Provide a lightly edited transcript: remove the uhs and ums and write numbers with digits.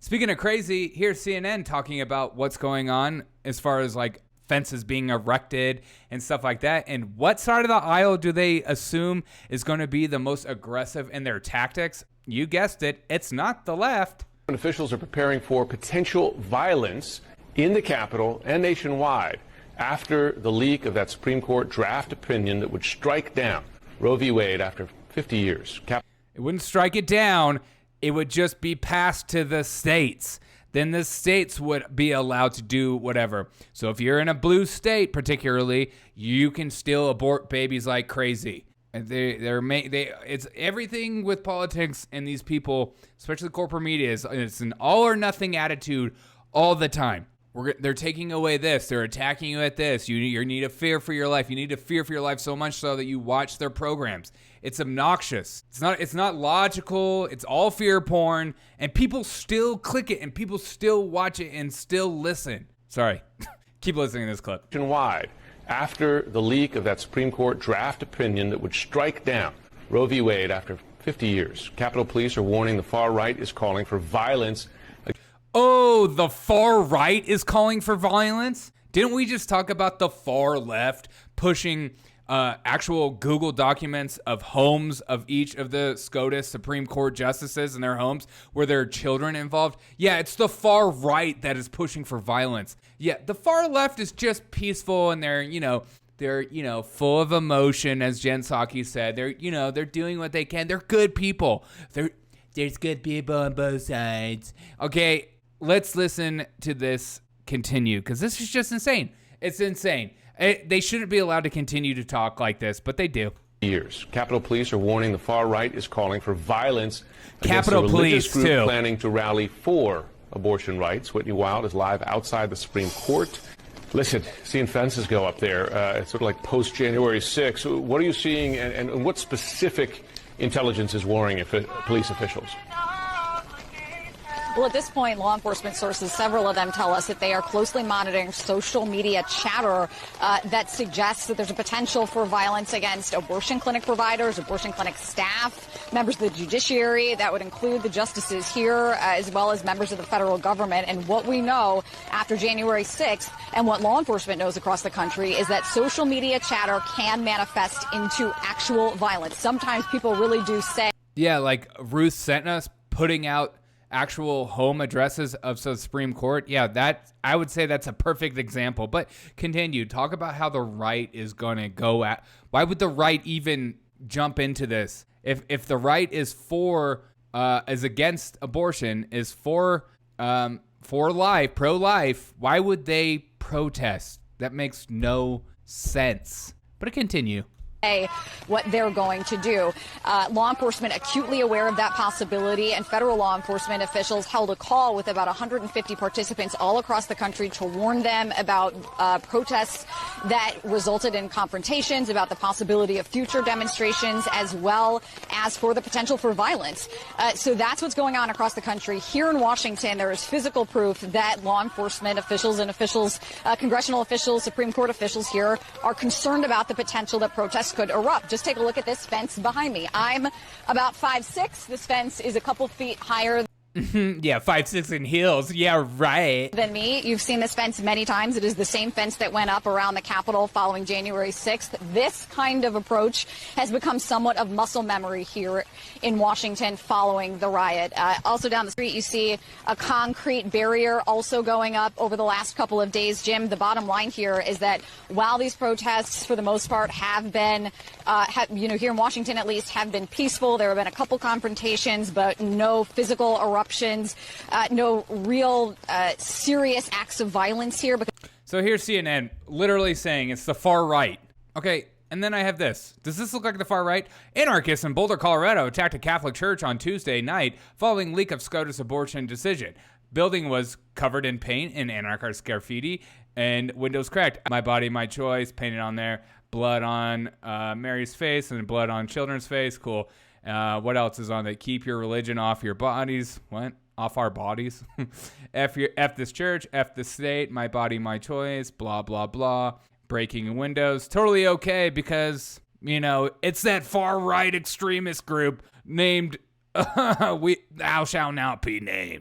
Speaking of crazy, here's CNN talking about what's going on as far as like fences being erected and stuff like that. And what side of the aisle do they assume is going to be the most aggressive in their tactics? You guessed it. It's not the left. Officials are preparing for potential violence in the Capitol and nationwide after the leak of that Supreme Court draft opinion that would strike down Roe v. Wade after 50 years. It wouldn't strike it down. It would just be passed to the states. Then the states would be allowed to do whatever. So if you're in a blue state, particularly, you can still abort babies like crazy. And it's everything with politics and these people, especially corporate media, it's an all or nothing attitude all the time. They're taking away this. They're attacking you at this. You need to fear for your life. You need to fear for your life so much so that you watch their programs. It's obnoxious. It's not logical. It's all fear porn. And people still click it and people still watch it and still listen. Sorry. Keep listening to this clip. Nationwide, after the leak of that Supreme Court draft opinion that would strike down Roe v. Wade after 50 years, Capitol Police are warning the far right is calling for violence. Oh, the far right is calling for violence? Didn't we just talk about the far left pushing actual Google documents of homes of each of the SCOTUS Supreme Court justices and their homes where there are children involved? Yeah, it's the far right that is pushing for violence. Yeah, the far left is just peaceful and they're full of emotion, as Jen Psaki said. They're doing what they can. They're good people. There's good people on both sides. Okay, let's listen to this continue, because this is just insane. It's insane. They shouldn't be allowed to continue to talk like this, but they do. Years. Capitol Police are warning the far right is calling for violence Capitol against a religious Police, group too. planning to rally for abortion rights. Whitney Wild is live outside the Supreme Court. Listen, seeing fences go up there, it's sort of like post-January 6th. What are you seeing, and what specific intelligence is worrying police officials? Well, at this point, law enforcement sources, several of them tell us that they are closely monitoring social media chatter that suggests that there's a potential for violence against abortion clinic providers, abortion clinic staff, members of the judiciary. That would include the justices here, as well as members of the federal government. And what we know after January 6th and what law enforcement knows across the country is that social media chatter can manifest into actual violence. Sometimes people really do say. Yeah, like Ruth sent us putting out actual home addresses of the Supreme Court. Yeah, that I would say that's a perfect example. But continue. Talk about how the right is going to go at. Why would the right even jump into this? If the right is is against abortion, is for life, pro-life, why would they protest? That makes no sense. But continue. What they're going to do. Law enforcement acutely aware of that possibility, and federal law enforcement officials held a call with about 150 participants all across the country to warn them about protests that resulted in confrontations, about the possibility of future demonstrations, as well as for the potential for violence. So that's what's going on across the country. Here in Washington, there is physical proof that law enforcement officials and congressional officials, Supreme Court officials here are concerned about the potential that protests could erupt. Just take a look at this fence behind me. I'm about 5'6". This fence is a couple feet higher. Yeah, 5'6" in heels. Yeah, right. Than me. You've seen this fence many times. It is the same fence that went up around the Capitol following January 6th. This kind of approach has become somewhat of muscle memory here in Washington following the riot. Also down the street, you see a concrete barrier also going up over the last couple of days. Jim, the bottom line here is that while these protests, for the most part, have been, here in Washington at least, have been peaceful, there have been a couple confrontations, but no physical eruptions, no real serious acts of violence here. So here's CNN literally saying it's the far right. Okay, and then I have this. Does this look like the far right? Anarchists in Boulder, Colorado attacked a Catholic church on Tuesday night following leak of SCOTUS abortion decision. Building was covered in paint and anarchist graffiti and windows cracked. My body, my choice, painted on there. Blood on Mary's face and blood on children's face. Cool. What else is on there? Keep your religion off your bodies. What? Off our bodies? F this church. F the state. My body, my choice. Blah, blah, blah. Breaking windows. Totally okay because, it's that far right extremist group named Thou Shalt Not Be Named.